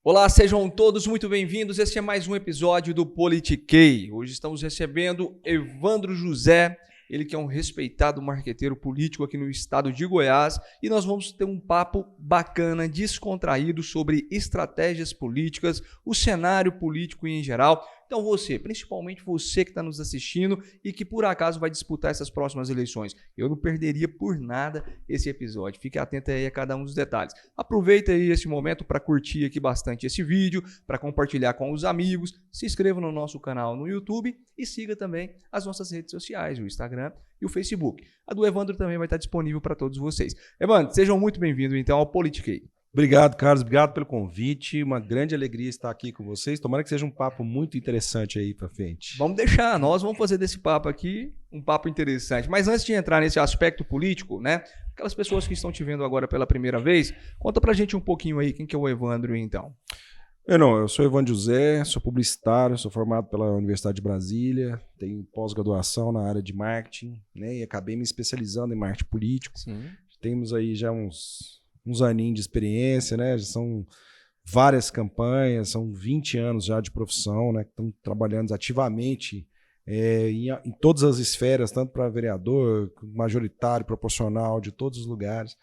Olá, sejam todos muito bem-vindos. Este é mais um episódio do Politiquei. Hoje estamos recebendo Evandro José, ele que é um respeitado marqueteiro político aqui no estado de Goiás, e nós vamos ter um papo bacana, descontraído sobre estratégias políticas, o cenário político em geral. Então você, principalmente você que está nos assistindo e que por acaso vai disputar essas próximas eleições, eu não perderia por nada esse episódio. Fique atento aí a cada um dos detalhes. Aproveita aí esse momento para curtir aqui bastante esse vídeo, para compartilhar com os amigos, se inscreva no nosso canal no YouTube e siga também as nossas redes sociais, o Instagram e o Facebook. A do Evandro também vai estar disponível para todos vocês. Evandro, sejam muito bem-vindos então ao Politiquei. Obrigado, Carlos. Obrigado pelo convite. Uma grande alegria estar aqui com vocês. Tomara que seja um papo muito interessante aí para frente. Vamos deixar, nós vamos fazer desse papo aqui um papo interessante. Mas antes de entrar nesse aspecto político, né? Aquelas pessoas que estão te vendo agora pela primeira vez, conta pra gente um pouquinho aí quem que é o Evandro então. Eu sou Evandro José, sou publicitário, sou formado pela Universidade de Brasília, tenho pós-graduação na área de marketing, né? E acabei me especializando em marketing político. Sim. Temos aí já uns aninhos de experiência, né? Já são várias campanhas, são 20 anos já de profissão, né? Que estão trabalhando ativamente em todas as esferas, tanto para vereador, majoritário, proporcional, de todos os lugares.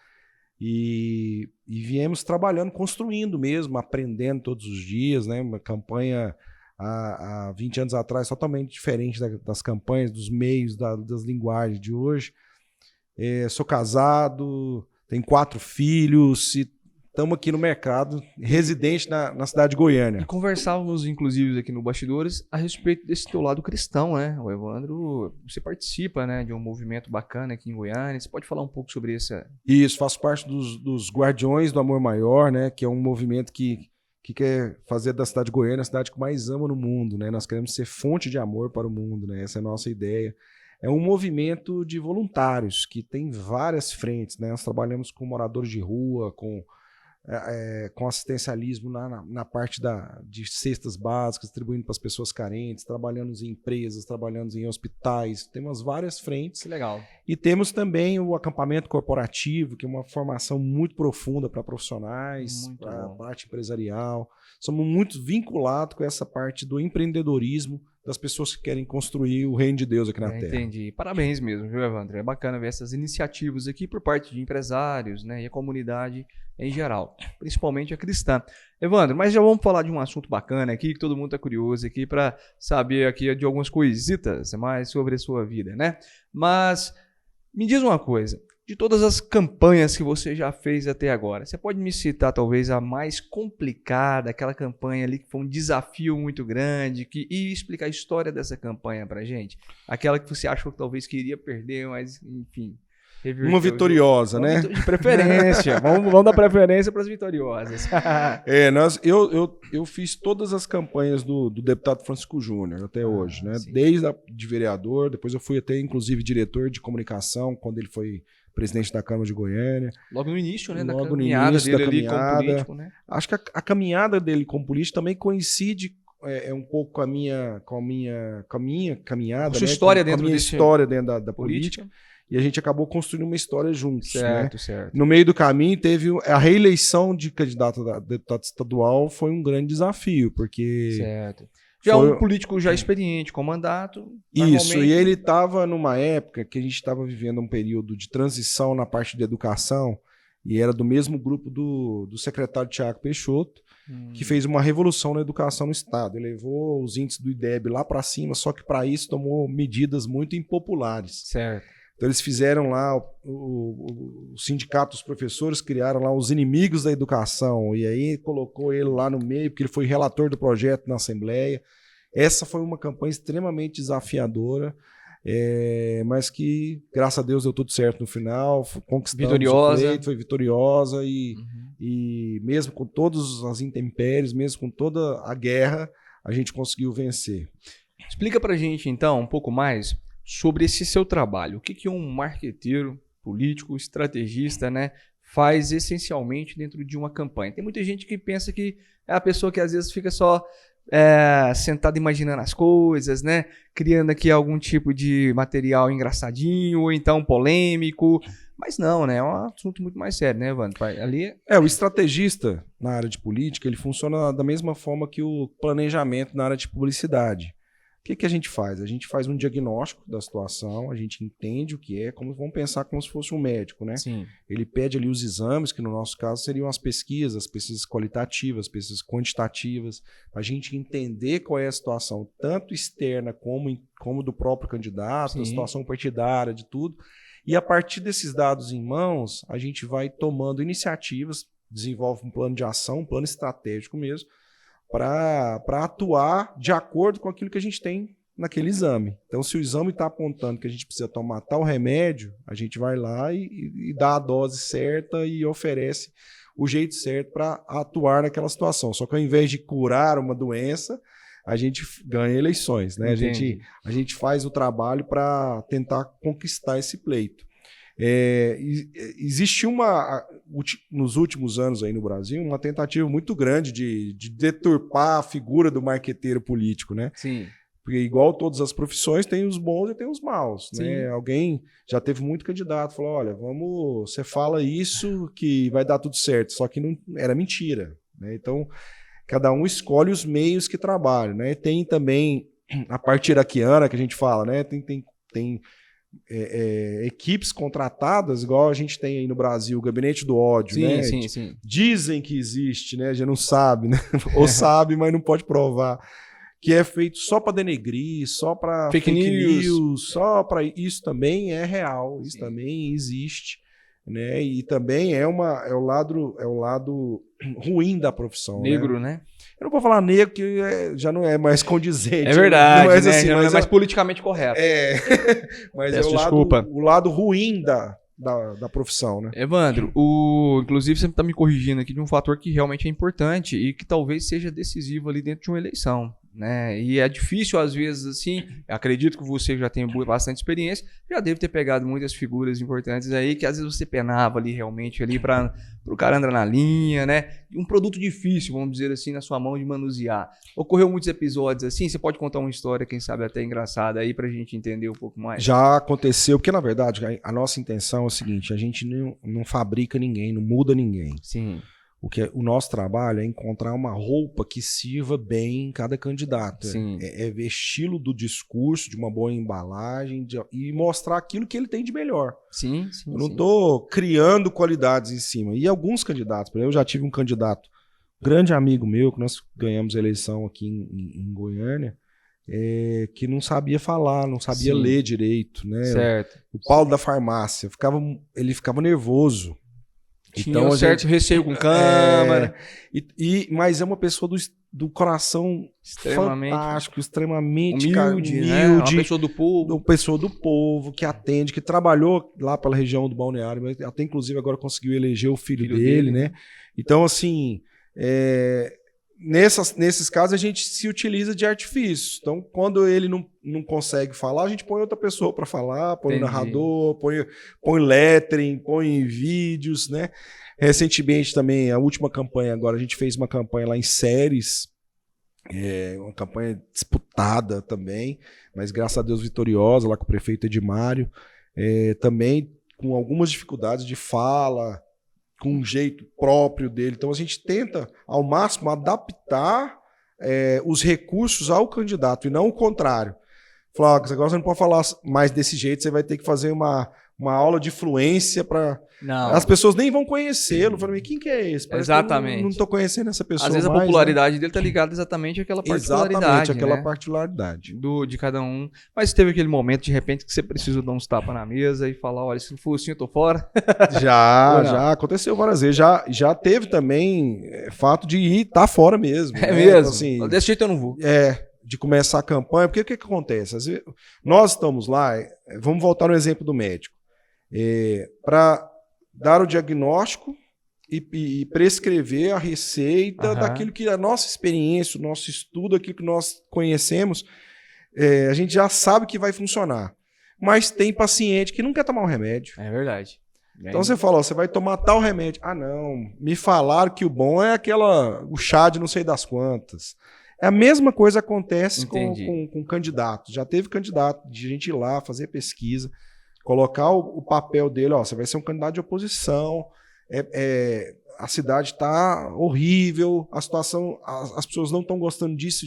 E viemos trabalhando, construindo mesmo, aprendendo todos os dias, né? Uma campanha há 20 anos atrás totalmente diferente das campanhas, dos meios, das linguagens de hoje. Sou casado, tenho 4 filhos e estamos aqui no mercado, residente na cidade de Goiânia. E conversávamos, inclusive, aqui no Bastidores, a respeito desse teu lado cristão, né? O Evandro, você participa, né, de um movimento bacana aqui em Goiânia. Você pode falar um pouco sobre isso? Isso, faço parte dos Guardiões do Amor Maior, né? Que é um movimento que quer fazer da cidade de Goiânia a cidade que mais ama no mundo, né? Nós queremos ser fonte de amor para o mundo, né? Essa é a nossa ideia. É um movimento de voluntários que tem várias frentes, né? Nós trabalhamos com moradores de rua, com assistencialismo na parte de cestas básicas, distribuindo para as pessoas carentes, trabalhando em empresas, trabalhando em hospitais. Temos várias frentes. Que legal. E temos também o acampamento corporativo, que é uma formação muito profunda para profissionais, para a parte empresarial. Somos muito vinculados com essa parte do empreendedorismo, das pessoas que querem construir o reino de Deus aqui na Terra. Entendi. Parabéns mesmo, viu, Evandro? É bacana ver essas iniciativas aqui por parte de empresários, né, e a comunidade em geral, principalmente a cristã. Evandro, mas já vamos falar de um assunto bacana aqui, que todo mundo está curioso aqui para saber aqui de algumas coisitas mais sobre a sua vida, né? Mas me diz uma coisa, de todas as campanhas que você já fez até agora, você pode me citar talvez a mais complicada, aquela campanha ali que foi um desafio muito grande, e explicar a história dessa campanha pra gente? Aquela que você achou que talvez queria perder, mas enfim... Uma vitoriosa, né? De preferência. vamos dar preferência para as vitoriosas. Eu fiz todas as campanhas do deputado Francisco Júnior até hoje, né? Sim. Desde de vereador, depois eu fui até inclusive diretor de comunicação quando ele foi presidente da Câmara de Goiânia. Logo no início, né? Logo da caminhada no início dele da ali caminhada. como político, né? Acho que a caminhada dele como político também coincide um pouco com a minha caminhada, Sua né? história com a dentro minha desse história dentro da política. E a gente acabou construindo uma história juntos. Certo, né? certo. No meio do caminho, teve a reeleição de candidato a deputado estadual, foi um grande desafio, porque... Certo. Já um político já experiente, com mandato. Isso, e ele estava numa época que a gente estava vivendo um período de transição na parte de educação, e era do mesmo grupo do secretário Tiago Peixoto, que fez uma revolução na educação no estado. Ele levou os índices do IDEB lá para cima, só que para isso tomou medidas muito impopulares. Certo. Então eles fizeram lá, o sindicato dos professores criaram lá os inimigos da educação, e aí colocou ele lá no meio, porque ele foi relator do projeto na Assembleia. Essa foi uma campanha extremamente desafiadora, mas que, graças a Deus, deu tudo certo no final, conquistamos o pleito, foi vitoriosa, e mesmo com todas as intempéries, mesmo com toda a guerra, a gente conseguiu vencer. Explica pra gente, então, um pouco mais sobre esse seu trabalho. O que um marqueteiro, político, estrategista, né, faz essencialmente dentro de uma campanha? Tem muita gente que pensa que é a pessoa que às vezes fica só sentada imaginando as coisas, né, criando aqui algum tipo de material engraçadinho ou então polêmico, Mas não, né? É um assunto muito mais sério, né, Evandro? Ali O estrategista na área de política, ele funciona da mesma forma que o planejamento na área de publicidade. O que a gente faz? A gente faz um diagnóstico da situação, a gente entende o que é, vamos pensar como se fosse um médico, né? Sim. Ele pede ali os exames, que no nosso caso seriam as pesquisas qualitativas, pesquisas quantitativas, para a gente entender qual é a situação, tanto externa como do próprio candidato, Sim. a situação partidária, de tudo. E a partir desses dados em mãos, a gente vai tomando iniciativas, desenvolve um plano de ação, um plano estratégico mesmo, para atuar de acordo com aquilo que a gente tem naquele exame. Então, se o exame está apontando que a gente precisa tomar tal remédio, a gente vai lá e dá a dose certa e oferece o jeito certo para atuar naquela situação. Só que ao invés de curar uma doença, a gente ganha eleições, né? A gente faz o trabalho para tentar conquistar esse pleito. Existe nos últimos anos aí no Brasil, uma tentativa muito grande de deturpar a figura do marqueteiro político, né? Sim. Porque igual todas as profissões, tem os bons e tem os maus, né? Alguém já teve muito candidato, falou, olha, você fala isso que vai dar tudo certo, só que não era mentira, né? Então, cada um escolhe os meios que trabalha, né? Tem também a parte iraquiana que a gente fala, né? Tem equipes contratadas, igual a gente tem aí no Brasil, o Gabinete do Ódio, né? Sim. Dizem que existe, né? A gente não sabe, né? Ou sabe, mas não pode provar. Que é feito só para denegrir, só para fake news, só para isso também é real, isso também existe, né? E também é o lado ruim da profissão, negro, né? Eu não vou falar negro, que já não é mais condizente. É verdade, mas, né? assim, Já não é mais politicamente correto. Mas Peço o lado ruim da profissão, né? Evandro, inclusive você está me corrigindo aqui de um fator que realmente é importante e que talvez seja decisivo ali dentro de uma eleição, né? E é difícil às vezes assim, acredito que você já tem bastante experiência, já deve ter pegado muitas figuras importantes aí que às vezes você penava ali realmente ali para o cara andar na linha, né? Um produto difícil, vamos dizer assim, na sua mão de manusear. Ocorreu muitos episódios assim, você pode contar uma história, quem sabe até engraçada aí pra gente entender um pouco mais? Já aconteceu, porque na verdade a nossa intenção é o seguinte, a gente não fabrica ninguém, não muda ninguém. Sim. O nosso trabalho é encontrar uma roupa que sirva bem em cada candidato. Sim. É ver estilo do discurso, de uma boa embalagem e mostrar aquilo que ele tem de melhor. Sim. Eu não estou criando qualidades em cima. E alguns candidatos, por exemplo, eu já tive um candidato, grande amigo meu, que nós ganhamos a eleição aqui em Goiânia, que não sabia falar, não sabia ler direito. Né? Certo. O Paulo da farmácia, ele ficava nervoso. Tinha um certo receio com câmera. Mas é uma pessoa do coração fantástico, extremamente humilde, né? Uma pessoa do povo. Uma pessoa do povo, que atende, que trabalhou lá pela região do Balneário, mas até inclusive agora conseguiu eleger o filho dele, né? Então, assim, nesses casos a gente se utiliza de artifícios. Então, quando ele não consegue falar, a gente põe outra pessoa para falar, põe o narrador, põe lettering, põe vídeos, né? Recentemente também, a última campanha agora, a gente fez uma campanha lá em Séries, uma campanha disputada também, mas graças a Deus vitoriosa, lá com o prefeito Edmário, também com algumas dificuldades de fala, com um jeito próprio dele. Então a gente tenta, ao máximo, adaptar os recursos ao candidato e não o contrário. Falar, agora você não pode falar mais desse jeito, você vai ter que fazer uma aula de fluência para... As pessoas nem vão conhecê-lo. Falam, quem que é esse? Parece exatamente. Que eu não estou conhecendo essa pessoa. Às vezes mais, a popularidade dele está ligada exatamente àquela particularidade. Exatamente, àquela particularidade. De cada um. Mas teve aquele momento, de repente, que você precisa dar uns tapas na mesa e falar, olha, se não for assim, eu tô fora? Já aconteceu várias vezes. Já teve também fato de estar fora mesmo. É mesmo? Então, assim, desse jeito eu não vou. De começar a campanha. Porque o que acontece? Às vezes, nós estamos lá, vamos voltar no exemplo do médico. Para dar o diagnóstico e prescrever a receita daquilo que a nossa experiência, o nosso estudo, aquilo que nós conhecemos, a gente já sabe que vai funcionar. Mas tem paciente que não quer tomar o remédio. É verdade. Então você fala, você vai tomar tal remédio. Ah, não, me falaram que o bom é o chá de não sei das quantas. A mesma coisa acontece com candidatos. Já teve candidato de gente ir lá fazer pesquisa. Colocar o papel dele, ó, você vai ser um candidato de oposição, a cidade está horrível, a situação, as pessoas não estão gostando disso.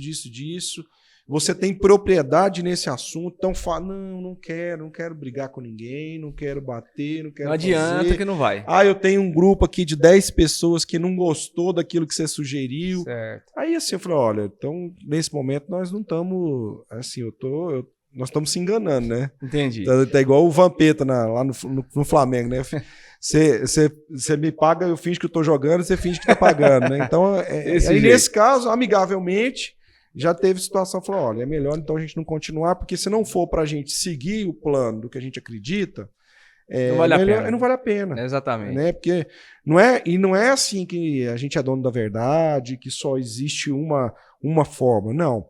Você tem propriedade nesse assunto, então fala, não quero brigar com ninguém, não quero bater, não quero Não adianta fazer. que não vai. Eu tenho um grupo aqui de 10 pessoas que não gostou daquilo que você sugeriu. Certo. Aí assim, eu falei, olha, então nesse momento nós não estamos, assim, nós estamos se enganando, né? Entendi. Tá igual o Vampeta lá no Flamengo, né? Você me paga, eu finjo que eu tô jogando, você finge que tá pagando, né? Então, aí nesse caso, amigavelmente, já teve situação, falou, olha, é melhor então a gente não continuar, porque se não for pra gente seguir o plano do que a gente acredita, não vale a pena. Não vale a pena. Exatamente. Né? Porque não é assim que a gente é dono da verdade, que só existe uma forma, não.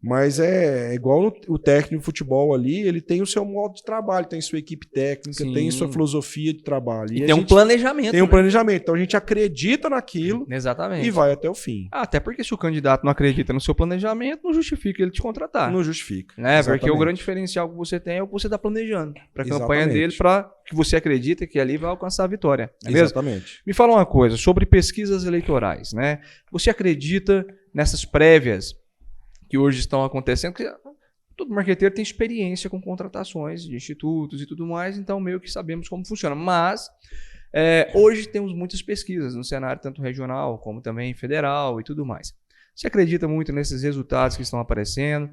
Mas é igual o técnico de futebol ali, ele tem o seu modo de trabalho, tem sua equipe técnica, Sim. tem sua filosofia de trabalho. E tem um planejamento. Tem um planejamento. Então a gente acredita naquilo. Exatamente. E vai até o fim. Até porque se o candidato não acredita no seu planejamento, não justifica ele te contratar. Não justifica. Né? Porque o grande diferencial que você tem é o que você está planejando para a campanha dele, para que você acredita que ali vai alcançar a vitória. É Exatamente. Mesmo? Me fala uma coisa sobre pesquisas eleitorais. Né? Você acredita nessas prévias que hoje estão acontecendo? Porque todo marqueteiro tem experiência com contratações de institutos e tudo mais, então meio que sabemos como funciona. Mas hoje temos muitas pesquisas no cenário, tanto regional como também federal e tudo mais. Você acredita muito nesses resultados que estão aparecendo?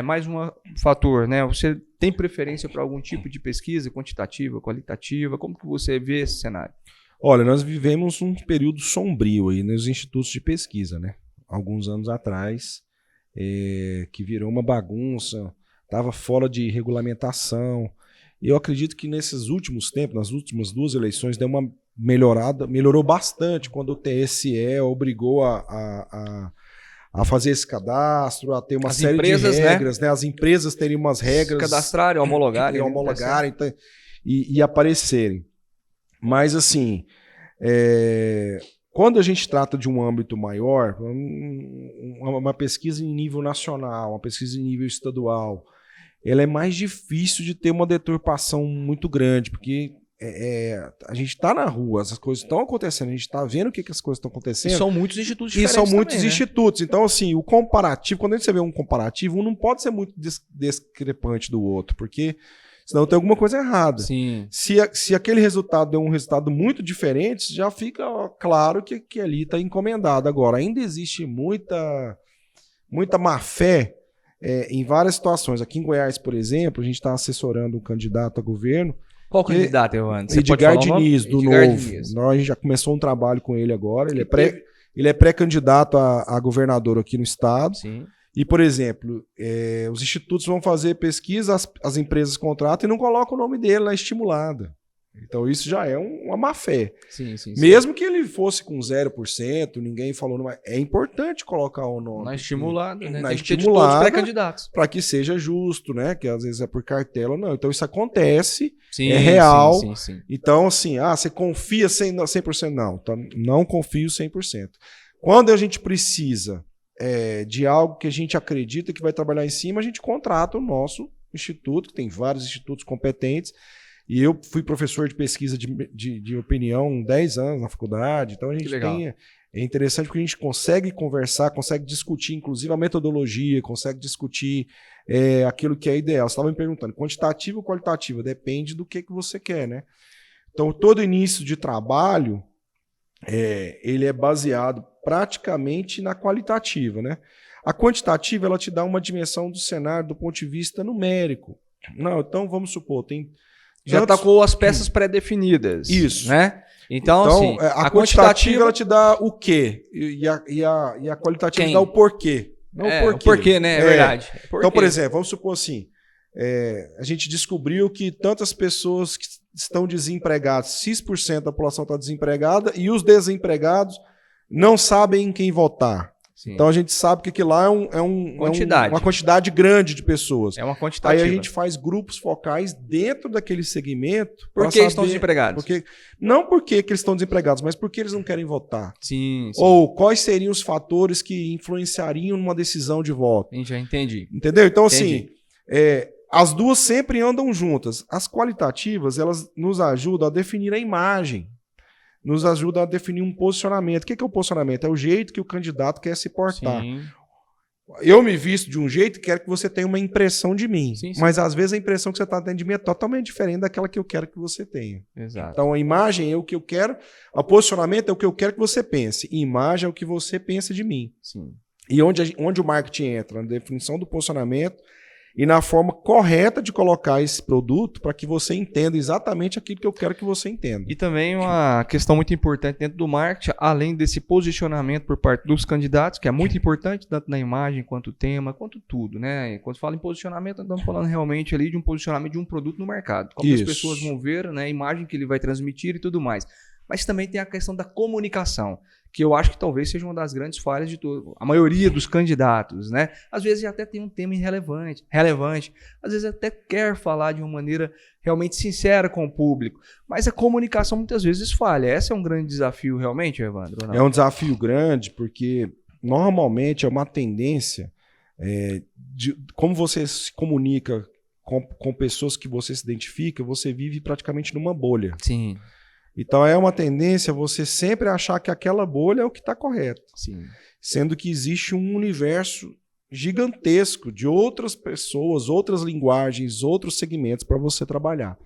Mais um fator, né? Você tem preferência para algum tipo de pesquisa, quantitativa, qualitativa? Como que você vê esse cenário? Olha, nós vivemos um período sombrio aí nos institutos de pesquisa, né? Alguns anos atrás, que virou uma bagunça, estava fora de regulamentação. E eu acredito que nesses últimos tempos, nas últimas 2 eleições, deu uma melhorada, melhorou bastante quando o TSE obrigou a fazer esse cadastro, a ter uma série de regras, né? As empresas terem umas regras. Cadastrarem, homologarem. E aparecerem. Mas assim, quando a gente trata de um âmbito maior, uma pesquisa em nível nacional, uma pesquisa em nível estadual, ela é mais difícil de ter uma deturpação muito grande, porque a gente está na rua, essas coisas estão acontecendo, a gente está vendo o que as coisas estão acontecendo. E são muitos institutos diferentes. E são muitos também, institutos. Né? Então, assim, o comparativo, quando você vê um comparativo, um não pode ser muito discrepante do outro, porque senão tem alguma coisa errada. Sim. Se aquele resultado deu um resultado muito diferente, já fica claro que ali está encomendado. Agora, ainda existe muita má fé em várias situações. Aqui em Goiás, por exemplo, a gente está assessorando um candidato a governo. Qual candidato, Evandro? Edgar Diniz, do Novo. A gente já começou um trabalho com ele agora. Ele é pré-candidato a governador aqui no estado. Sim. E, por exemplo, os institutos vão fazer pesquisa, as empresas contratam e não colocam o nome dele na estimulada. Então isso já é uma má fé. Sim. Mesmo que ele fosse com 0%, ninguém falou, é importante colocar o nome. Na estimulada, né? Na Tem estimulada, que ter de todos os pré-candidatos. Para que seja justo, né? Que às vezes é por cartela, não. Então isso acontece, sim, é real. Sim. Então assim, você confia 100%? Não, então, não confio 100%. Quando a gente precisa de algo que a gente acredita que vai trabalhar em cima, a gente contrata o nosso instituto, que tem vários institutos competentes. E eu fui professor de pesquisa de opinião 10 anos na faculdade, então a gente tem... É interessante porque a gente consegue conversar, consegue discutir, inclusive a metodologia, consegue discutir aquilo que é ideal. Você estava me perguntando, quantitativa ou qualitativa? Depende do que você quer, né? Então, todo início de trabalho, ele é baseado praticamente na qualitativa, né? A quantitativa, ela te dá uma dimensão do cenário do ponto de vista numérico. Não, então, vamos supor, tem... Já está com as peças pré-definidas. Isso. Né? Então assim, a quantitativa ela te dá o quê? E a qualitativa te dá o porquê. Não o porquê, né? É verdade. Então, por exemplo, vamos supor assim, a gente descobriu que tantas pessoas que estão desempregadas, X% da população está desempregada e os desempregados não sabem em quem votar. Sim. Então a gente sabe que aquilo lá uma quantidade grande de pessoas. É uma quantitativa. Aí a gente faz grupos focais dentro daquele segmento. Por que eles estão desempregados? Não porque eles estão desempregados, mas porque eles não querem votar. Sim. Ou quais seriam os fatores que influenciariam numa decisão de voto. Já entendi. Entendeu? Então, assim, as duas sempre andam juntas. As qualitativas, elas nos ajudam a definir a imagem, nos ajudam a definir um posicionamento. O que é o posicionamento? É o jeito que o candidato quer se portar. Sim. Eu me visto de um jeito e quero que você tenha uma impressão de mim. Sim, sim. Mas às vezes a impressão que você está tendo de mim é totalmente diferente daquela que eu quero que você tenha. Exato. Então a imagem é o que eu quero, o posicionamento é o que eu quero que você pense. E imagem é o que você pensa de mim. Sim. E onde o marketing entra? Na definição do posicionamento e na forma correta de colocar esse produto para que você entenda exatamente aquilo que eu quero que você entenda. E também uma questão muito importante dentro do marketing, além desse posicionamento por parte dos candidatos, que é muito importante, tanto na imagem, quanto tema, quanto tudo, né? Quando fala em posicionamento, nós estamos falando realmente ali de um posicionamento de um produto no mercado. Como as pessoas vão ver, né? A imagem que ele vai transmitir e tudo mais. Mas também tem a questão da comunicação, que eu acho que talvez seja uma das grandes falhas de a maioria dos candidatos, né? Às vezes até tem um tema relevante, às vezes até quer falar de uma maneira realmente sincera com o público, mas a comunicação muitas vezes falha. Esse é um grande desafio realmente, Evandro? Ou não? É um desafio grande, porque normalmente é uma tendência de como você se comunica com pessoas que você se identifica, você vive praticamente numa bolha. Sim. Então é uma tendência você sempre achar que aquela bolha é o que está correto. Sim. Sendo que existe um universo gigantesco de outras pessoas, outras linguagens, outros segmentos para você trabalhar.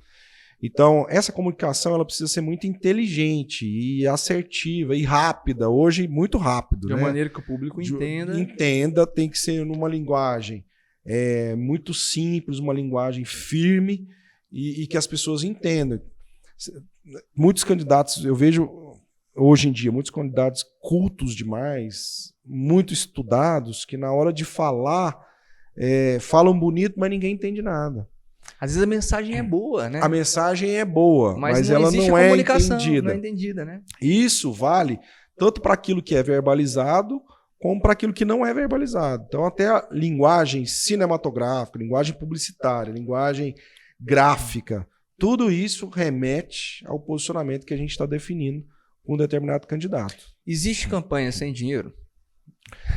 Então essa comunicação ela precisa ser muito inteligente e assertiva e rápida. Hoje muito rápido. De uma maneira que o público entenda. Entenda, tem que ser numa linguagem muito simples, uma linguagem firme e que as pessoas entendam. Muitos candidatos, eu vejo hoje em dia, muitos candidatos cultos demais, muito estudados, que na hora de falar, falam bonito, mas ninguém entende nada. Às vezes a mensagem é boa, né? A mensagem é boa, mas ela não é entendida. Né? Isso vale tanto para aquilo que é verbalizado, como para aquilo que não é verbalizado. Então até a linguagem cinematográfica, linguagem publicitária, linguagem gráfica, tudo isso remete ao posicionamento que a gente está definindo com um determinado candidato. Existe campanha sem dinheiro?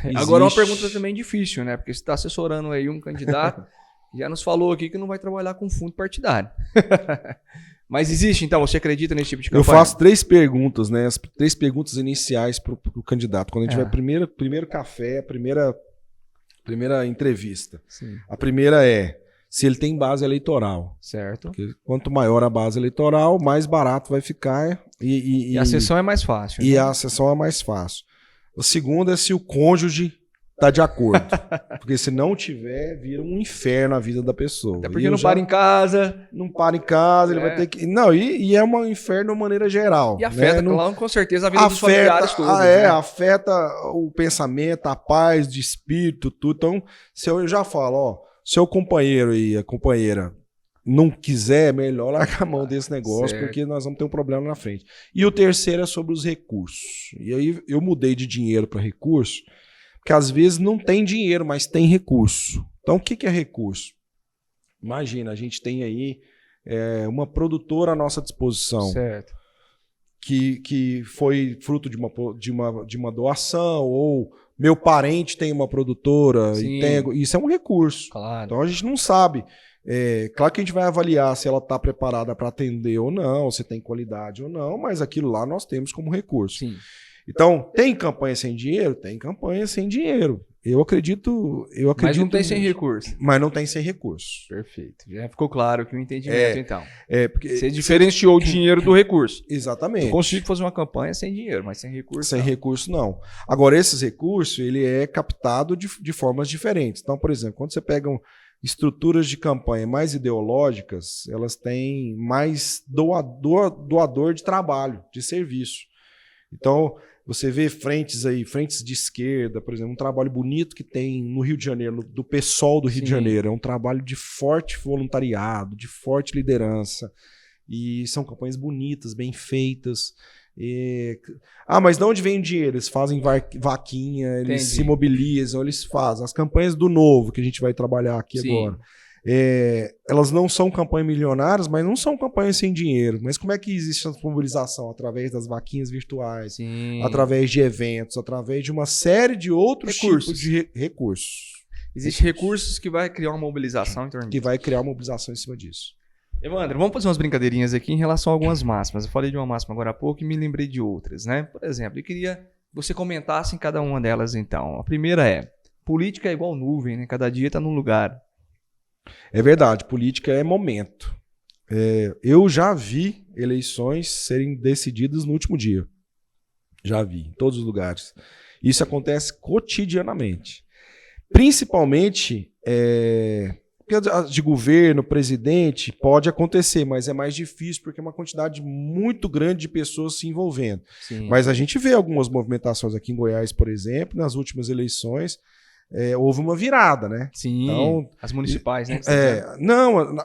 Existe. Agora uma pergunta também difícil, né? Porque você está assessorando aí um candidato, já nos falou aqui que não vai trabalhar com fundo partidário. Mas existe, então? Você acredita nesse tipo de campanha? Eu faço 3 perguntas, né? As 3 perguntas iniciais para o candidato. Quando a gente vai primeiro café, primeira entrevista. Sim. A primeira é se ele tem base eleitoral. Certo. Porque quanto maior a base eleitoral, mais barato vai ficar. E a sessão é mais fácil. E né? a sessão é mais fácil. O segundo é se o cônjuge está de acordo. Porque se não tiver, vira um inferno a vida da pessoa. Até porque não para em casa. Não para em casa, ele vai ter que... Não, e é um inferno de uma maneira geral. E afeta, né? com certeza, a vida dos familiares todos. Afeta o pensamento, a paz de espírito, tudo. Então, se eu já falo, ó, seu companheiro e a companheira não quiser, melhor largar a mão desse negócio, certo. Porque nós vamos ter um problema na frente. E o terceiro é sobre os recursos. E aí eu mudei de dinheiro para recurso, porque às vezes não tem dinheiro, mas tem recurso. Então o que é recurso? Imagina, a gente tem aí uma produtora à nossa disposição. Certo. Que foi fruto de uma doação, ou meu parente tem uma produtora, e isso é um recurso. Claro. Então a gente não sabe. Claro que a gente vai avaliar se ela está preparada para atender ou não, se tem qualidade ou não, mas aquilo lá nós temos como recurso. Sim. Então, tem campanha sem dinheiro? Tem campanha sem dinheiro. Eu acredito. Mas não tem sem recurso. Mas não tem sem recurso. Perfeito. Já ficou claro que o entendimento, então. Porque você diferenciou o dinheiro do recurso. Exatamente. Eu consigo fazer uma campanha sem dinheiro, mas sem recurso. Sem recurso, não. Agora, esses recursos, ele é captado de formas diferentes. Então, por exemplo, quando você pega estruturas de campanha mais ideológicas, elas têm mais doador de trabalho, de serviço. Então, você vê frentes de esquerda, por exemplo, um trabalho bonito que tem no Rio de Janeiro, do PSOL do Rio de Janeiro. É um trabalho de forte voluntariado, de forte liderança. E são campanhas bonitas, bem feitas. Mas de onde vem o dinheiro? Eles fazem vaquinha, eles se mobilizam, eles fazem. As campanhas do Novo, que a gente vai trabalhar aqui agora. Elas não são campanhas milionárias, mas não são campanhas sem dinheiro. Mas como é que existe essa mobilização? Através das vaquinhas virtuais, através de eventos, através de uma série de outros tipos de recursos. Existem recursos que vai criar uma mobilização em torno Que disso. vai criar uma mobilização em cima disso. Evandro, vamos fazer umas brincadeirinhas aqui em relação a algumas máximas. Eu falei de uma máxima agora há pouco e me lembrei de outras, né? Por exemplo, eu queria que você comentasse em cada uma delas, então. A primeira é, política é igual nuvem, né? Cada dia está num lugar. É verdade, política é momento. Eu já vi eleições serem decididas no último dia. Já vi, em todos os lugares. Isso acontece cotidianamente. Principalmente de governo, presidente, pode acontecer, mas é mais difícil porque é uma quantidade muito grande de pessoas se envolvendo. Sim. Mas a gente vê algumas movimentações aqui em Goiás, por exemplo, nas últimas eleições, houve uma virada, né? Sim, Então, as municipais, né? que você tá dizendo. Não,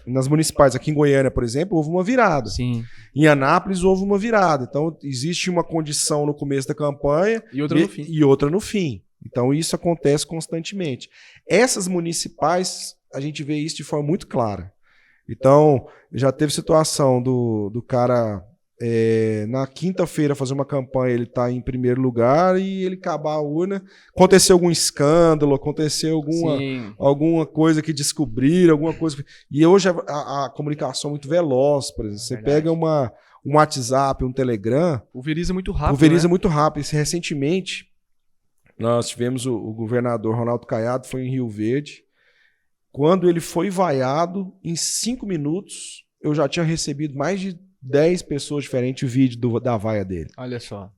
nas municipais, aqui em Goiânia, por exemplo, houve uma virada. Sim. Em Anápolis houve uma virada. Então, existe uma condição no começo da campanha E outra no fim. e outra no fim. Então, isso acontece constantemente. Essas municipais, a gente vê isso de forma muito clara. Então, já teve situação do cara, na quinta-feira, fazer uma campanha, ele está em primeiro lugar e ele acabar a urna. Aconteceu algum escândalo, aconteceu Sim. alguma coisa que descobriram, alguma coisa. E hoje a comunicação é muito veloz, por exemplo. Você Verdade. pega um WhatsApp, um Telegram, Pulveriza muito rápido, pulveriza né? muito rápido. Recentemente, nós tivemos o governador Ronaldo Caiado, foi em Rio Verde. Quando ele foi vaiado, em 5 minutos, eu já tinha recebido mais de 10 pessoas diferentes o vídeo da vaia dele. Olha só.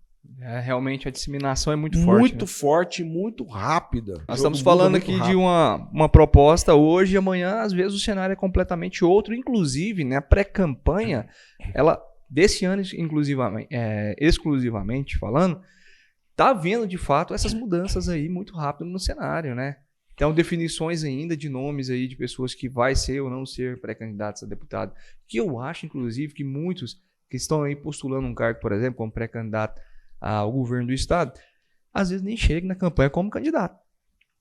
Realmente a disseminação é muito forte. Muito né? forte, muito rápida. Nós O estamos jogo muda falando muito aqui de rápido. uma proposta hoje e amanhã, às vezes, o cenário é completamente outro. Inclusive, né, a pré-campanha, ela, desse ano, exclusivamente falando, tá vendo de fato essas mudanças aí muito rápido no cenário, né? Então, definições ainda de nomes aí de pessoas que vai ser ou não ser pré-candidatos a deputado. Que eu acho, inclusive, que muitos que estão aí postulando um cargo, por exemplo, como pré-candidato ao governo do estado, às vezes nem chegam na campanha como candidato.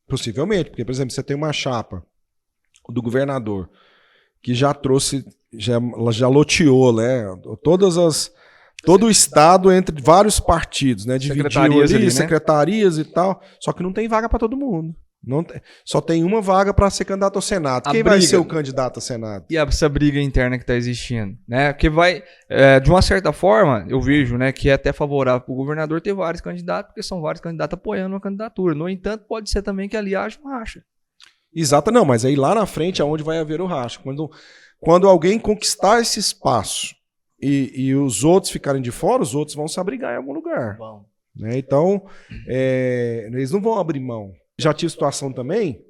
Possivelmente, porque, por exemplo, você tem uma chapa do governador que já trouxe, já loteou, né? Todo o estado entre vários partidos, né? Dividiu Secretarias ali, ali, né? secretarias e tal. Só que não tem vaga para todo mundo. Só tem uma vaga para ser candidato ao Senado. A Quem vai briga. ser o candidato ao Senado? E essa briga interna que está existindo, né? Que vai, de uma certa forma, eu vejo, né, que é até favorável para o governador ter vários candidatos, porque são vários candidatos apoiando uma candidatura. No entanto, pode ser também que ali haja um racha. Exato, não, mas aí lá na frente é onde vai haver o racha. Quando alguém conquistar esse espaço e os outros ficarem de fora, os outros vão se abrigar em algum lugar. Bom. Né? Então, eles não vão abrir mão. Já tive situação também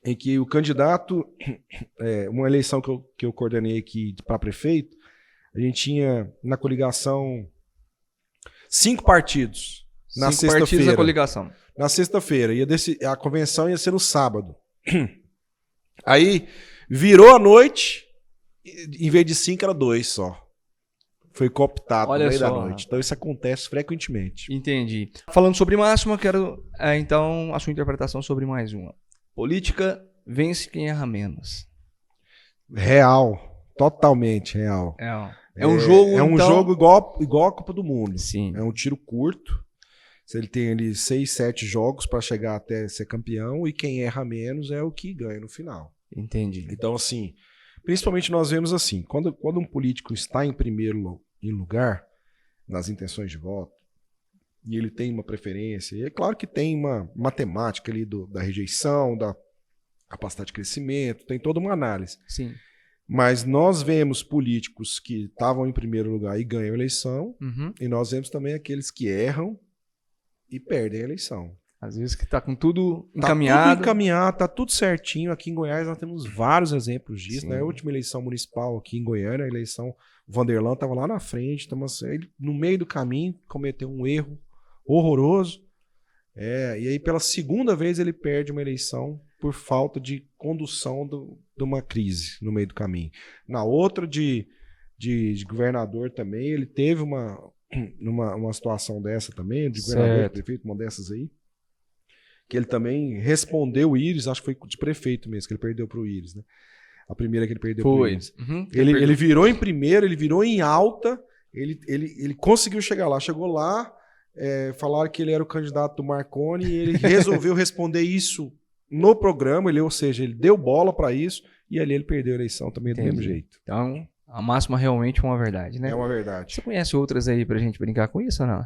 em que o candidato, uma eleição que eu coordenei aqui para prefeito, a gente tinha na coligação 5 partidos na 5 partidos na sexta-feira. coligação. Na sexta-feira, a convenção ia ser no sábado. Aí virou a noite, em vez de 5 era 2 só. Foi cooptado Olha no meio da só. noite. Então isso acontece frequentemente. Entendi. Falando sobre máxima, quero, então, a sua interpretação sobre mais uma. Política vence quem erra menos. Real. Totalmente real. É um jogo, É um então... jogo igual a Copa do Mundo. Sim. É um tiro curto. Ele tem ali 6, 7 jogos para chegar até ser campeão. E quem erra menos é o que ganha no final. Entendi. Então, assim, principalmente nós vemos assim, quando um político está em primeiro lugar nas intenções de voto, e ele tem uma preferência, e é claro que tem uma matemática ali da rejeição, da capacidade de crescimento, tem toda uma análise. Sim. Mas nós vemos políticos que estavam em primeiro lugar e ganham a eleição, Uhum. e nós vemos também aqueles que erram e perdem a eleição. Às vezes que tá com tudo Tá tudo encaminhado. encaminhado, tá tudo certinho. Aqui em Goiás nós temos vários exemplos disso. Sim. Né? A última eleição municipal aqui em Goiânia, a eleição, o Vanderlan estava lá na frente, então, assim, ele no meio do caminho cometeu um erro horroroso. E aí pela segunda vez ele perde uma eleição por falta de condução de uma crise no meio do caminho. Na outra de governador também, ele teve uma situação dessa também, de governador, Certo. de prefeito, uma dessas aí, que ele também respondeu o Íris, acho que foi de prefeito mesmo, que ele perdeu pro Íris, né? A primeira que ele perdeu pro Foi. Íris. Uhum. Ele virou em primeiro, ele virou em alta, ele conseguiu chegar lá, chegou lá, falaram que ele era o candidato do Marconi e ele resolveu responder isso no programa, ou seja, ele deu bola para isso e ali ele perdeu a eleição também do mesmo jeito. Então, a máxima realmente é uma verdade, né? É uma verdade. Você conhece outras aí pra gente brincar com isso ou não?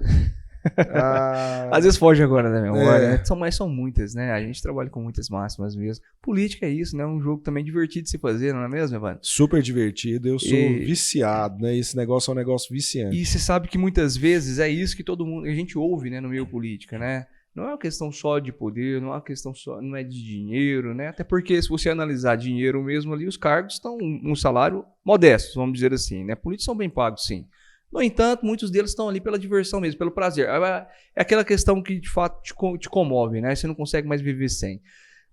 Às vezes foge agora da memória, né? Mas são muitas, né? A gente trabalha com muitas máximas mesmo. Política é isso, né? É um jogo também divertido de se fazer, não é mesmo, Evandro? Super divertido. Eu sou viciado, né? Esse negócio é um negócio viciante. E você sabe que muitas vezes é isso que todo mundo, a gente ouve, né, no meio política, né? Não é uma questão só de poder, não é uma questão só, não é de dinheiro, né? Até porque se você analisar dinheiro mesmo ali, os cargos estão um salário modesto, vamos dizer assim, né? Políticos são bem pagos, sim. No entanto, muitos deles estão ali pela diversão mesmo, pelo prazer. É aquela questão que de fato te comove, né? Você não consegue mais viver sem.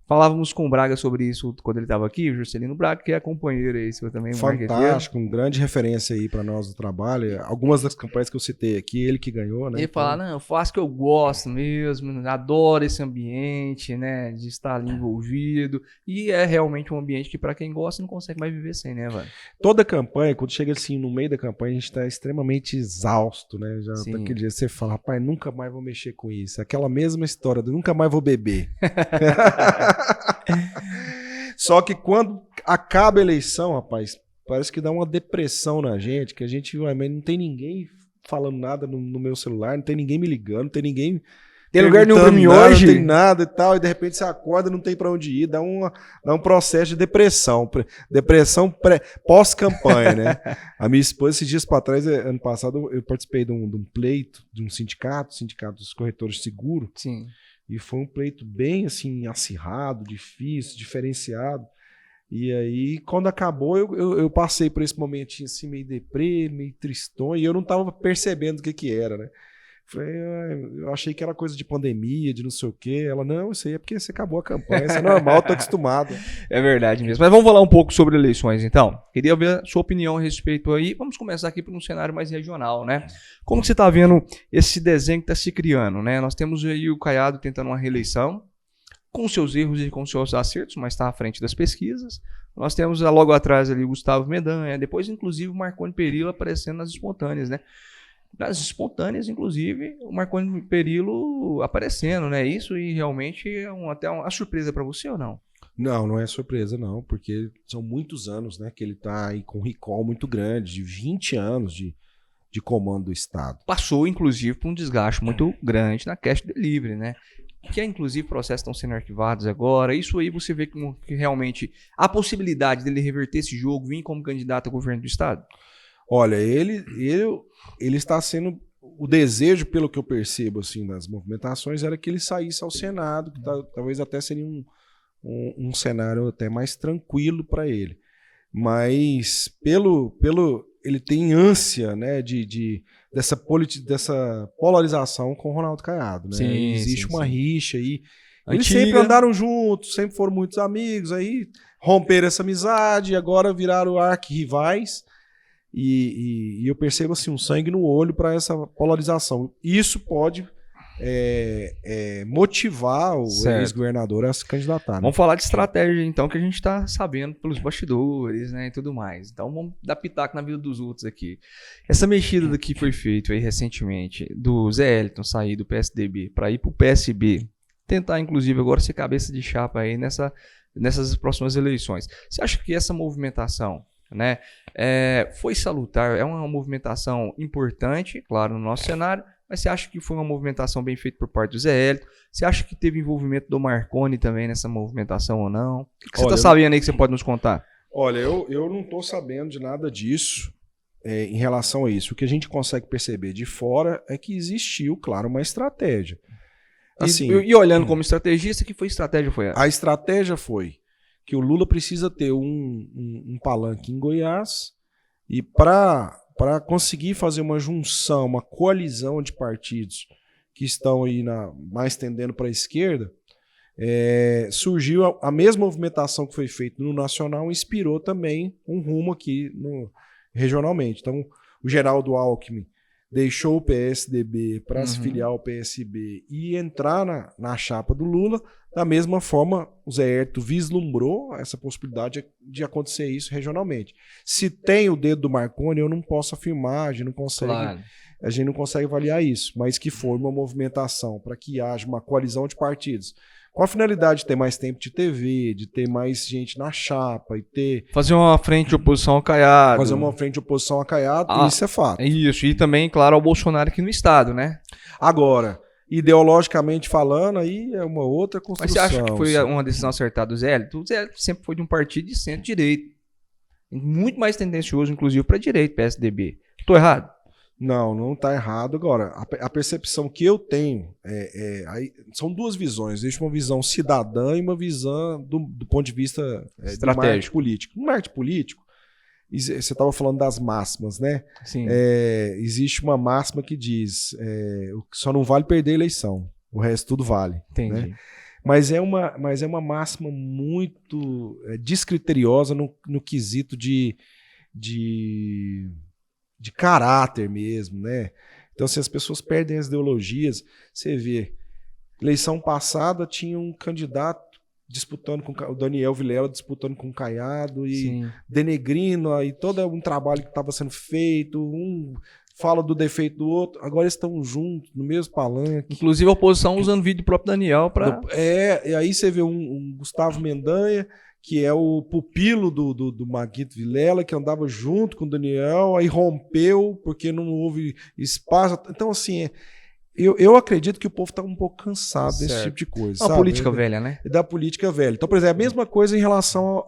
Falávamos com o Braga sobre isso quando ele estava aqui, o Juscelino Braga, que é companheiro aí, seu também. Fantástico, um grande referência aí para nós do trabalho. Algumas das campanhas que eu citei aqui, ele que ganhou, né? Ele fala, não, eu faço o que eu gosto mesmo, adoro esse ambiente, né, de estar ali envolvido. E é realmente um ambiente que para quem gosta não consegue mais viver sem, né, velho? Toda campanha, quando chega assim no meio da campanha, a gente está extremamente exausto, né? Já daquele dia você fala, rapaz, nunca mais vou mexer com isso. Aquela mesma história do nunca mais vou beber. Só que quando acaba a eleição, rapaz, parece que dá uma depressão na gente, que a gente não tem ninguém falando nada no meu celular, não tem ninguém me ligando, não tem ninguém tem lugar nenhum pra mim hoje, não tem nada e tal, e de repente você acorda, não tem pra onde ir, dá um processo de depressão pós-campanha, né? A minha esposa, esses dias pra trás, ano passado, eu participei de um pleito de um sindicato dos corretores de seguro. Sim. E foi um pleito bem, assim, acirrado, difícil, diferenciado. E aí, quando acabou, eu passei por esse momentinho, assim, meio deprê, meio tristonho, e eu não tava percebendo o que era, né? Eu achei que era coisa de pandemia, de não sei o quê. Ela, não, isso aí é porque você acabou a campanha, isso é normal, tô acostumado. É verdade mesmo. Mas vamos falar um pouco sobre eleições, então. Queria ver a sua opinião a respeito aí. Vamos começar aqui por um cenário mais regional, né? Como que você tá vendo esse desenho que tá se criando, né? Nós temos aí o Caiado tentando uma reeleição, com seus erros e com seus acertos, mas está à frente das pesquisas. Nós temos logo atrás ali o Gustavo Mendanha, depois inclusive o Marconi Perillo aparecendo nas espontâneas, né? Nas espontâneas, inclusive, o Marconi Perillo aparecendo, né? Isso e realmente é até uma surpresa para você ou não? Não, não é surpresa não, porque são muitos anos, né, que ele tá aí com um recall muito grande, de 20 anos de comando do Estado. Passou, inclusive, por um desgaste muito grande na cash delivery, né? Que inclusive processos estão sendo arquivados agora. Isso aí você vê que realmente há possibilidade dele reverter esse jogo, vir como candidato ao governo do Estado? Olha, ele está sendo... O desejo, pelo que eu percebo assim, das movimentações, era que ele saísse ao Senado, que talvez até seria um cenário até mais tranquilo para ele. Mas ele tem ânsia, né, dessa polarização com o Ronaldo Caiado. Né? Sim, existe uma rixa aí. Antiga. Eles sempre andaram juntos, sempre foram muitos amigos, aí romperam essa amizade, agora viraram arquirrivais. E eu percebo assim, um sangue no olho para essa polarização. Isso pode motivar o ex-governador a se candidatar. Né? Vamos falar de estratégia, então, que a gente está sabendo pelos bastidores, né, e tudo mais. Então vamos dar pitaco na vida dos outros aqui. Essa mexida daqui foi feita aí recentemente do Zé Elton sair do PSDB para ir para o PSB, tentar inclusive agora ser cabeça de chapa aí nessas próximas eleições. Você acha que essa movimentação, né, foi salutar, é uma movimentação importante, claro, no nosso cenário, mas você acha que foi uma movimentação bem feita por parte do Zé Elton? Você acha que teve envolvimento do Marconi também nessa movimentação ou não? O que você está sabendo aí que você pode nos contar? Olha, eu não estou sabendo de nada disso em relação a isso. O que a gente consegue perceber de fora é que existiu, claro, uma estratégia. Assim, e olhando como estrategista, que estratégia foi essa? A estratégia foi que o Lula precisa ter um palanque em Goiás e para conseguir fazer uma junção, uma coalizão de partidos que estão aí mais tendendo para a esquerda, surgiu a mesma movimentação que foi feita no nacional, inspirou também um rumo aqui regionalmente. Então, o Geraldo Alckmin deixou o PSDB para se Uhum. filiar ao PSB e entrar na chapa do Lula, da mesma forma, o Zé Hérito vislumbrou essa possibilidade de acontecer isso regionalmente. Se tem o dedo do Marconi, eu não posso afirmar, Claro. a gente não consegue avaliar isso, mas que for uma movimentação para que haja uma coalizão de partidos, com a finalidade de ter mais tempo de TV, de ter mais gente na chapa e ter Fazer uma frente de oposição ao Caiado. fazer uma frente de oposição a Caiado, isso é fato. Isso, e também, claro, ao Bolsonaro aqui no estado, né? Agora, ideologicamente falando, aí é uma outra Mas construção. você acha que foi uma decisão acertada do Zé Hélito? O Zé Hélito sempre foi de um partido de centro-direita. Muito mais tendencioso, inclusive, para a direita, PSDB. Tô errado? Não está errado. Agora, a percepção que eu tenho aí, são duas visões. Existe uma visão cidadã e uma visão do ponto de vista Estratégico. do marketing político. No marketing político, você estava falando das máximas, né? Sim. Existe uma máxima que diz só não vale perder a eleição, o resto tudo vale. Entendi. Né? Mas é uma máxima muito descriteriosa no quesito de caráter mesmo, né? Então, se as pessoas perdem as ideologias, você vê, eleição passada tinha um candidato disputando com o Daniel Vilela, disputando com o Caiado e Sim. denegrindo aí todo um trabalho que estava sendo feito, um fala do defeito do outro, agora eles estão juntos, no mesmo palanque. Inclusive a oposição usando vídeo do próprio Daniel para... E aí você vê um Gustavo Mendanha, que é o pupilo do Maguito Vilela, que andava junto com o Daniel, aí rompeu porque não houve espaço. Então, assim, eu acredito que o povo está um pouco cansado desse tipo de coisa. Uma sabe? política velha, né? Da política velha. Então, por exemplo, a mesma coisa em relação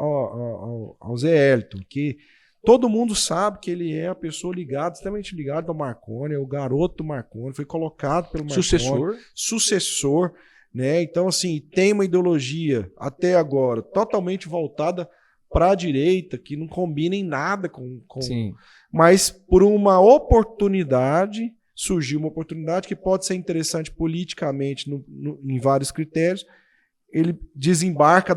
ao Zé Hélito, que todo mundo sabe que ele é a pessoa ligada, extremamente ligada ao Marconi, é o garoto do Marconi, foi colocado pelo Marconi. Sucessor. Né? Então, assim, tem uma ideologia até agora totalmente voltada para a direita, que não combina em nada com... Sim. Mas por uma oportunidade, surgiu uma oportunidade que pode ser interessante politicamente em vários critérios, ele desembarca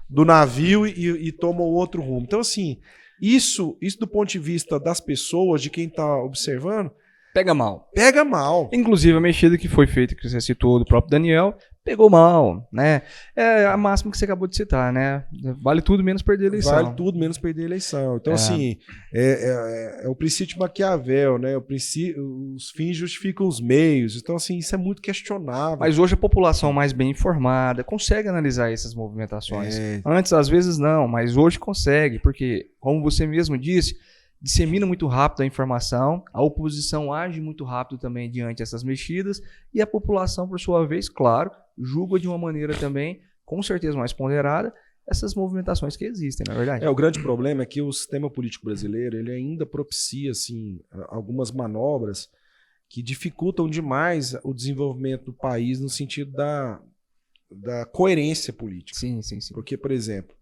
do navio e toma outro rumo. Então, assim, isso do ponto de vista das pessoas, de quem está observando, Pega mal. Pega mal. Inclusive, a mexida que foi feita, que você citou, do próprio Daniel, pegou mal, né? É a máxima que você acabou de citar, né? Vale tudo menos perder a eleição. Vale tudo menos perder a eleição. Então, assim, é o princípio de Maquiavel, né? Os fins justificam os meios. Então, assim, isso é muito questionável. Mas hoje a população mais bem informada consegue analisar essas movimentações. Antes, às vezes, não, mas hoje consegue, porque, como você mesmo disse, dissemina muito rápido a informação, a oposição age muito rápido também diante dessas mexidas, e a população, por sua vez, claro, julga de uma maneira também, com certeza mais ponderada, essas movimentações que existem, não é verdade? O grande problema é que o sistema político brasileiro ele ainda propicia assim, algumas manobras que dificultam demais o desenvolvimento do país no sentido da coerência política. Sim, sim, sim. Porque, por exemplo,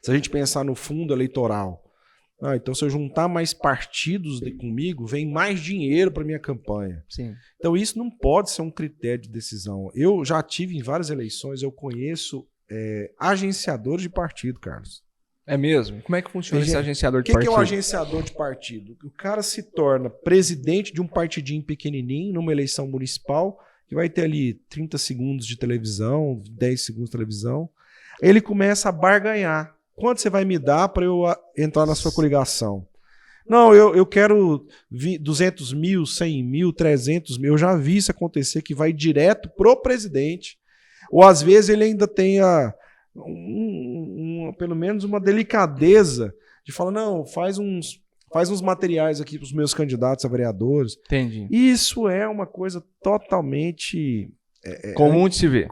se a gente pensar no fundo eleitoral, então se eu juntar mais partidos comigo, vem mais dinheiro para minha campanha. Sim. Então isso não pode ser um critério de decisão. Eu já tive em várias eleições, eu conheço agenciadores de partido, Carlos. É mesmo? Como é que funciona esse agenciador de partido? O que é um agenciador de partido? O cara se torna presidente de um partidinho pequenininho numa eleição municipal, que vai ter ali 30 segundos de televisão, 10 segundos de televisão. Ele começa a barganhar. Quanto você vai me dar para eu entrar na sua coligação? Não, eu quero 200 mil, 100 mil, 300 mil. Eu já vi isso acontecer, que vai direto pro presidente. Ou às vezes ele ainda tem pelo menos uma delicadeza de falar, não, faz uns materiais aqui para os meus candidatos a vereadores. Entendi. Isso é uma coisa totalmente... comum de se ver.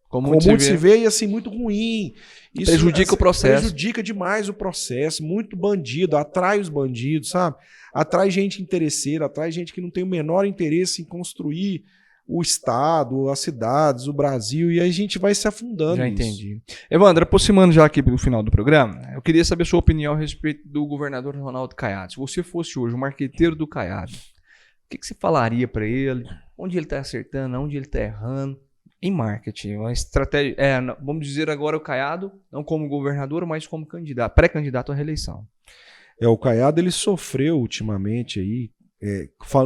Comum de se ver e assim, muito ruim. Isso prejudica o processo. Prejudica demais o processo. Muito bandido, atrai os bandidos, sabe? Atrai gente interesseira, atrai gente que não tem o menor interesse em construir o Estado, as cidades, o Brasil, e aí a gente vai se afundando. Já entendi. Evandro, aproximando já aqui do final do programa, eu queria saber a sua opinião a respeito do governador Ronaldo Caiado. Se você fosse hoje o marqueteiro do Caiado, o que você falaria para ele? Onde ele está acertando, onde ele está errando? Em marketing, uma estratégia. Vamos dizer agora o Caiado, não como governador, mas como candidato, pré-candidato à reeleição. O Caiado ele sofreu ultimamente aí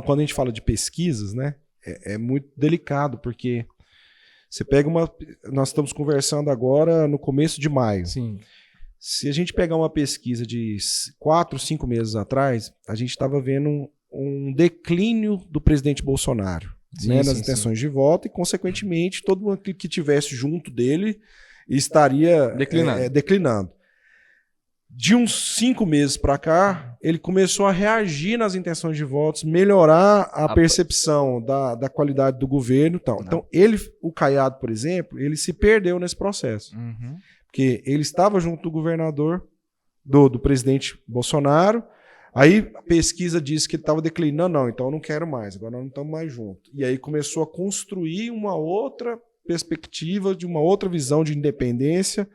quando a gente fala de pesquisas, né, é muito delicado, porque você pega nós estamos conversando agora no começo de maio. Sim. Se a gente pegar uma pesquisa de 4, 5 meses atrás, a gente estava vendo um declínio do presidente Bolsonaro, né, nas intenções de voto, e, consequentemente, todo mundo que estivesse junto dele estaria declinando. De uns 5 meses para cá, ele começou a reagir nas intenções de votos, melhorar a percepção da qualidade do governo e tal. Então, o Caiado, por exemplo, ele se perdeu nesse processo. Uhum. Porque ele estava junto do governador, do presidente Bolsonaro, aí a pesquisa disse que ele estava declinando, não, então eu não quero mais, agora nós não estamos mais juntos. E aí começou a construir uma outra perspectiva, de uma outra visão de independência.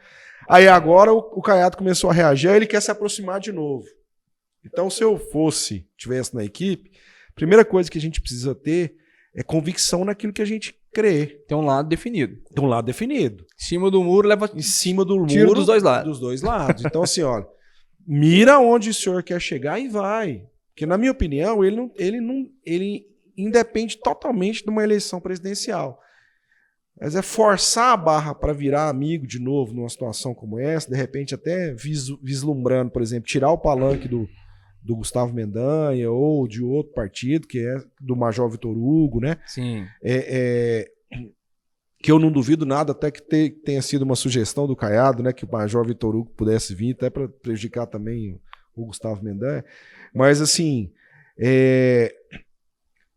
Aí agora o Caiado começou a reagir, aí ele quer se aproximar de novo. Então, se eu tivesse na equipe, a primeira coisa que a gente precisa ter é convicção naquilo que a gente crê. Tem um lado definido. Tem um lado definido. Em cima do muro, leva em cima do tiro muro dos dois lados. Dos dois lados. Então, assim, olha, mira onde o senhor quer chegar e vai. Porque, na minha opinião, ele independe totalmente de uma eleição presidencial. Mas é forçar a barra para virar amigo de novo numa situação como essa, de repente até vislumbrando, por exemplo, tirar o palanque do Gustavo Mendanha ou de outro partido, que é do Major Vitor Hugo, né? Sim. Que eu não duvido nada, até que tenha sido uma sugestão do Caiado, né? Que o Major Vitor Hugo pudesse vir, até para prejudicar também o Gustavo Mendanha. Mas, assim,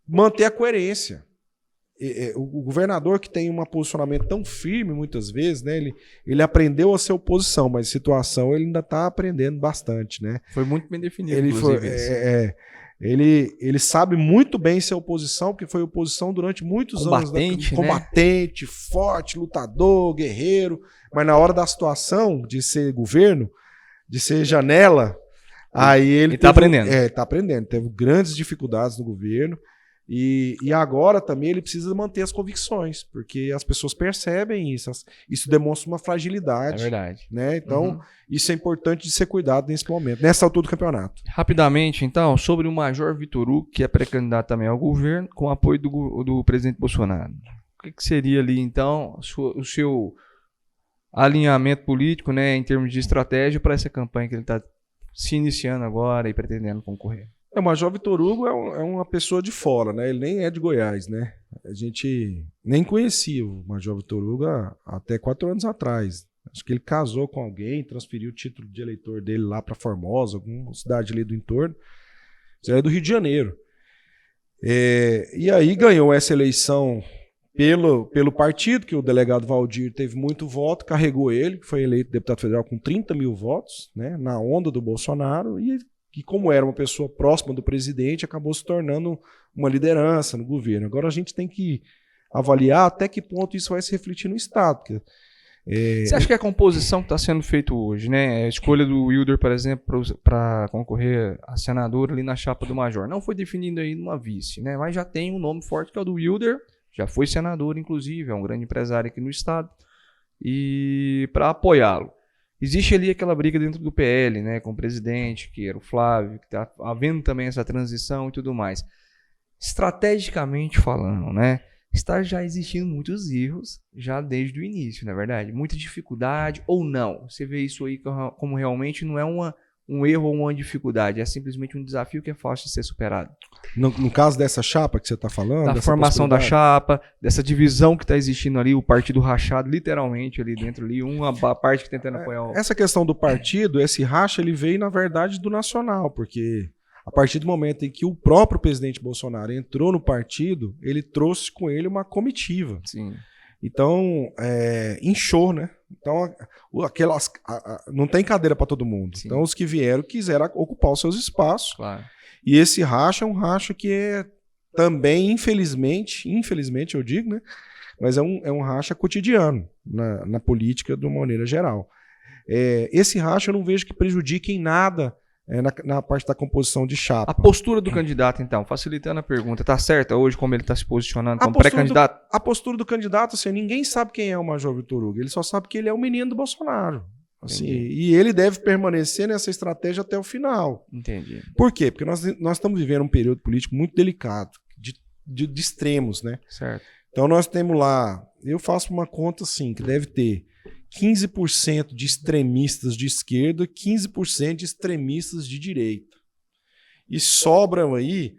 manter a coerência. O governador, que tem um posicionamento tão firme muitas vezes, né, ele aprendeu a ser oposição, mas situação ele ainda está aprendendo bastante, né? Foi muito bem definido. Ele sabe muito bem ser oposição, porque foi oposição durante muitos anos. Combatente, né? Forte, lutador, guerreiro, mas na hora da situação de ser governo, de ser janela, aí ele está aprendendo. Está aprendendo. Teve grandes dificuldades no governo. E agora também ele precisa manter as convicções, porque as pessoas percebem isso. Isso demonstra uma fragilidade. É verdade. Né? Então, isso é importante de ser cuidado nesse momento, nessa altura do campeonato. Rapidamente, então, sobre o Major Vitor Hugo, que é pré-candidato também ao governo, com apoio do presidente Bolsonaro. O que seria ali, então, o seu alinhamento político, né, em termos de estratégia para essa campanha que ele está se iniciando agora e pretendendo concorrer? O Major Vitor Hugo é uma pessoa de fora, né? Ele nem é de Goiás, né? A gente nem conhecia o Major Vitor Hugo até 4 anos atrás. Acho que ele casou com alguém, transferiu o título de eleitor dele lá para Formosa, alguma cidade ali do entorno. Ele é do Rio de Janeiro. E aí ganhou essa eleição pelo partido, que o delegado Valdir teve muito voto, carregou ele, que foi eleito deputado federal com 30 mil votos, né? Na onda do Bolsonaro, e como era uma pessoa próxima do presidente, acabou se tornando uma liderança no governo. Agora a gente tem que avaliar até que ponto isso vai se refletir no Estado. Porque, você acha que a composição que está sendo feita hoje, né? A escolha do Wilder, por exemplo, para concorrer a senador ali na chapa do Major, não foi definido aí numa vice, né? Mas já tem um nome forte que é o do Wilder, já foi senador, inclusive, é um grande empresário aqui no Estado, e para apoiá-lo. Existe ali aquela briga dentro do PL, né, com o presidente, que era o Flávio, que está havendo também essa transição e tudo mais. Estrategicamente falando, né, está já existindo muitos erros já desde o início, na verdade. Muita dificuldade ou não. Você vê isso aí como realmente não é um erro ou uma dificuldade, é simplesmente um desafio que é fácil de ser superado. No caso dessa chapa que você está falando? Da formação da chapa, dessa divisão que está existindo ali, o partido rachado literalmente ali dentro, ali, uma parte que tentando apoiar Essa questão do partido, esse racha, ele veio na verdade do nacional, porque a partir do momento em que o próprio presidente Bolsonaro entrou no partido, ele trouxe com ele uma comitiva. Sim. Então, inchou, né? Então, não tem cadeira para todo mundo. Sim. Então, os que vieram quiseram ocupar os seus espaços. Claro. E esse racha é um racha que é também, infelizmente eu digo, né? Mas é um racha cotidiano na política de uma maneira geral. Esse racha eu não vejo que prejudique em nada na parte da composição de chapa. A postura do candidato, então, facilitando a pergunta, está certa hoje como ele está se posicionando como pré-candidato? A postura do candidato, assim, ninguém sabe quem é o Major Vitor Hugo, ele só sabe que ele é o menino do Bolsonaro. Assim, e ele deve permanecer nessa estratégia até o final. Entendi. Por quê? Porque nós estamos vivendo um período político muito delicado, de extremos, né? Certo. Então nós temos lá, eu faço uma conta assim, que deve ter 15% de extremistas de esquerda e 15% de extremistas de direita. E sobram aí,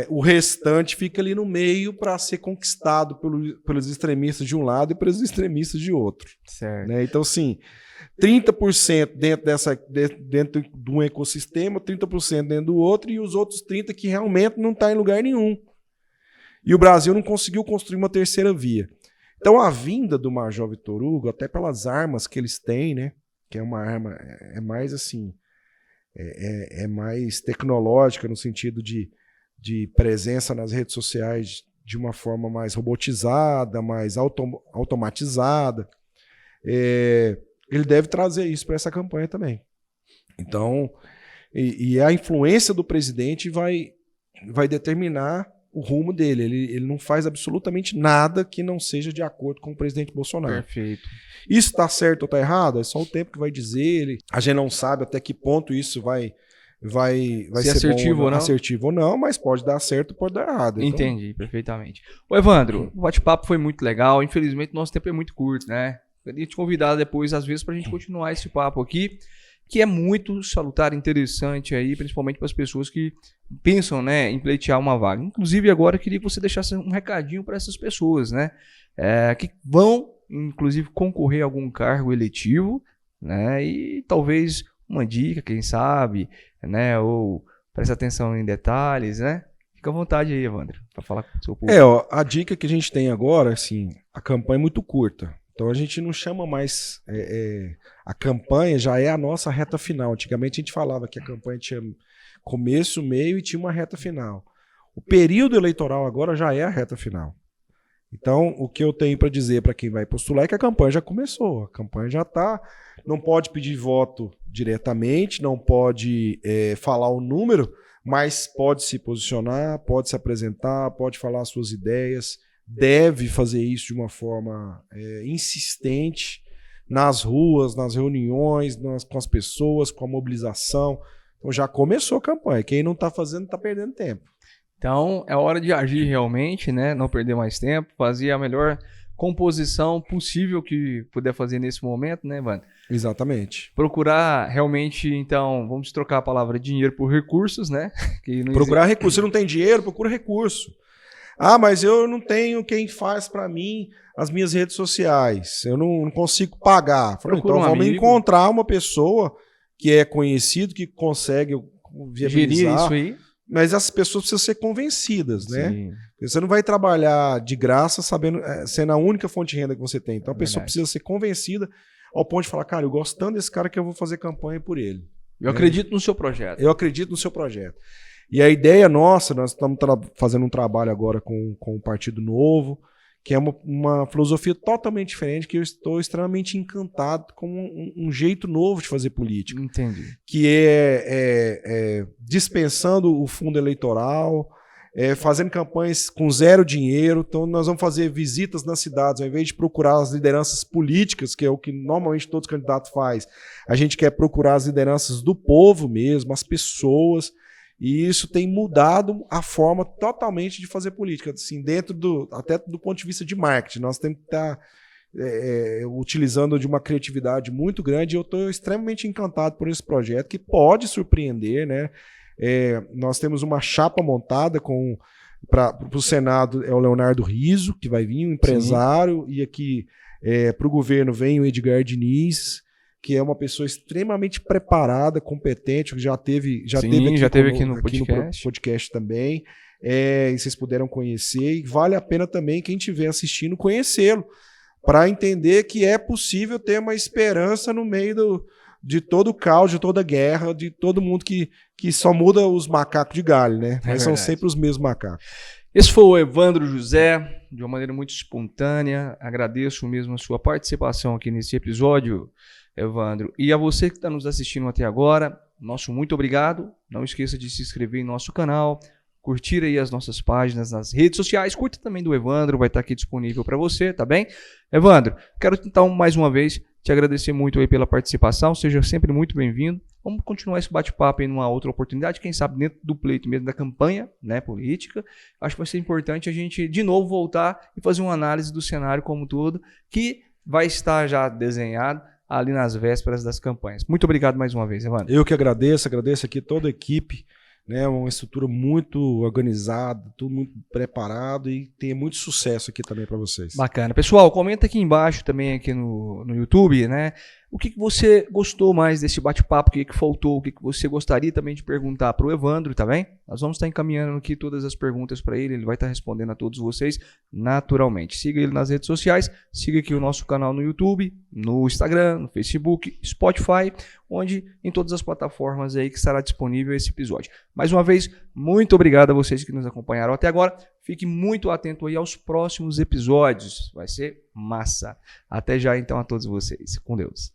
o restante fica ali no meio para ser conquistado pelos extremistas de um lado e pelos extremistas de outro. Certo. Né? Então, assim, 30% dentro de um ecossistema, 30% dentro do outro e os outros 30% que realmente não estão em lugar nenhum. E o Brasil não conseguiu construir uma terceira via. Então, a vinda do Major Vitor Hugo, até pelas armas que eles têm, né? Que é uma arma, é mais assim, é mais tecnológica no sentido de presença nas redes sociais de uma forma mais robotizada, mais automatizada. Ele deve trazer isso para essa campanha também. Então, e a influência do presidente vai determinar o rumo dele. Ele não faz absolutamente nada que não seja de acordo com o presidente Bolsonaro. Perfeito. Isso está certo ou está errado? É só o tempo que vai dizer. A gente não sabe até que ponto isso vai ser assertivo ou não? Assertivo ou não, mas pode dar certo, pode dar errado. Então... Entendi, perfeitamente. Ô Evandro, o bate-papo foi muito legal. Infelizmente, nosso tempo é muito curto, né? Queria te convidar depois, às vezes, para a gente continuar esse papo aqui, que é muito salutar, interessante aí, principalmente para as pessoas que pensam, né, em pleitear uma vaga. Inclusive, agora eu queria que você deixasse um recadinho para essas pessoas, né, que vão, inclusive, concorrer a algum cargo eletivo, né, e talvez uma dica, quem sabe, né, ou preste atenção em detalhes, né. Fica à vontade aí, Evandro, para falar com o seu público. A dica que a gente tem agora, assim, a campanha é muito curta. Então a gente não chama mais. A campanha já é a nossa reta final. Antigamente a gente falava que a campanha tinha começo, meio e tinha uma reta final. O período eleitoral agora já é a reta final. Então o que eu tenho para dizer para quem vai postular é que a campanha já começou. A campanha já está. Não pode pedir voto diretamente, não pode falar o número, mas pode se posicionar, pode se apresentar, pode falar as suas ideias. Deve fazer isso de uma forma insistente nas ruas, nas reuniões, com as pessoas, com a mobilização. Então já começou a campanha. Quem não está fazendo está perdendo tempo. Então é hora de agir realmente, né? Não perder mais tempo, fazer a melhor composição possível que puder fazer nesse momento, né, Evandro? Exatamente. Procurar realmente, então, vamos trocar a palavra dinheiro por recursos, né? Procurar recurso. Você não tem dinheiro, procura recurso. Ah, mas eu não tenho quem faz para mim as minhas redes sociais. Eu não consigo pagar. Então vamos encontrar uma pessoa que é conhecido, que consegue viabilizar. Isso aí. Mas essas pessoas precisam ser convencidas, né? Sim. Você não vai trabalhar de graça sendo a única fonte de renda que você tem. Então a pessoa precisa ser convencida ao ponto de falar, cara, eu gosto tanto desse cara que eu vou fazer campanha por ele. Eu acredito no seu projeto. Eu acredito no seu projeto. E a ideia nossa, nós estamos fazendo um trabalho agora com o Partido Novo, que é uma filosofia totalmente diferente, que eu estou extremamente encantado com um jeito novo de fazer política. Entendi. Que é dispensando o fundo eleitoral, fazendo campanhas com zero dinheiro. Então nós vamos fazer visitas nas cidades, ao invés de procurar as lideranças políticas, que é o que normalmente todos os candidatos fazem, a gente quer procurar as lideranças do povo mesmo, as pessoas. E isso tem mudado a forma totalmente de fazer política, assim, até do ponto de vista de marketing. Nós temos que estar utilizando de uma criatividade muito grande. E eu estou extremamente encantado por esse projeto, que pode surpreender, né? Nós temos uma chapa montada para o Senado, é o Leonardo Rizzo, que vai vir, um empresário. Sim. E aqui para o governo vem o Edgar Diniz, que é uma pessoa extremamente preparada, competente, que já teve aqui no podcast também. E vocês puderam conhecer, e vale a pena também quem estiver assistindo conhecê-lo, para entender que é possível ter uma esperança no meio de todo o caos, de toda a guerra, de todo mundo que só muda os macacos de galho, né? Mas são sempre os mesmos macacos. Esse foi o Evandro José, de uma maneira muito espontânea. Agradeço mesmo a sua participação aqui nesse episódio, Evandro. E a você que está nos assistindo até agora, nosso muito obrigado. Não esqueça de se inscrever em nosso canal, curtir aí as nossas páginas nas redes sociais, curta também do Evandro, vai estar aqui disponível para você, tá bem? Evandro, quero então mais uma vez te agradecer muito aí pela participação, seja sempre muito bem-vindo. Vamos continuar esse bate-papo aí numa outra oportunidade, quem sabe dentro do pleito mesmo da campanha, né, política. Acho que vai ser importante a gente de novo voltar e fazer uma análise do cenário como um todo, que vai estar já desenhado ali nas vésperas das campanhas. Muito obrigado mais uma vez, Evandro. Eu que agradeço aqui toda a equipe, né, uma estrutura muito organizada, tudo muito preparado e tenha muito sucesso aqui também para vocês. Bacana. Pessoal, comenta aqui embaixo também aqui no YouTube, né? O que você gostou mais desse bate-papo, o que faltou, o que você gostaria também de perguntar para o Evandro, tá bem? Nós vamos estar encaminhando aqui todas as perguntas para ele vai estar respondendo a todos vocês naturalmente. Siga ele nas redes sociais, siga aqui o nosso canal no YouTube, no Instagram, no Facebook, Spotify, onde em todas as plataformas aí que estará disponível esse episódio. Mais uma vez, muito obrigado a vocês que nos acompanharam até agora. Fique muito atento aí aos próximos episódios. Vai ser massa. Até já então a todos vocês. Com Deus.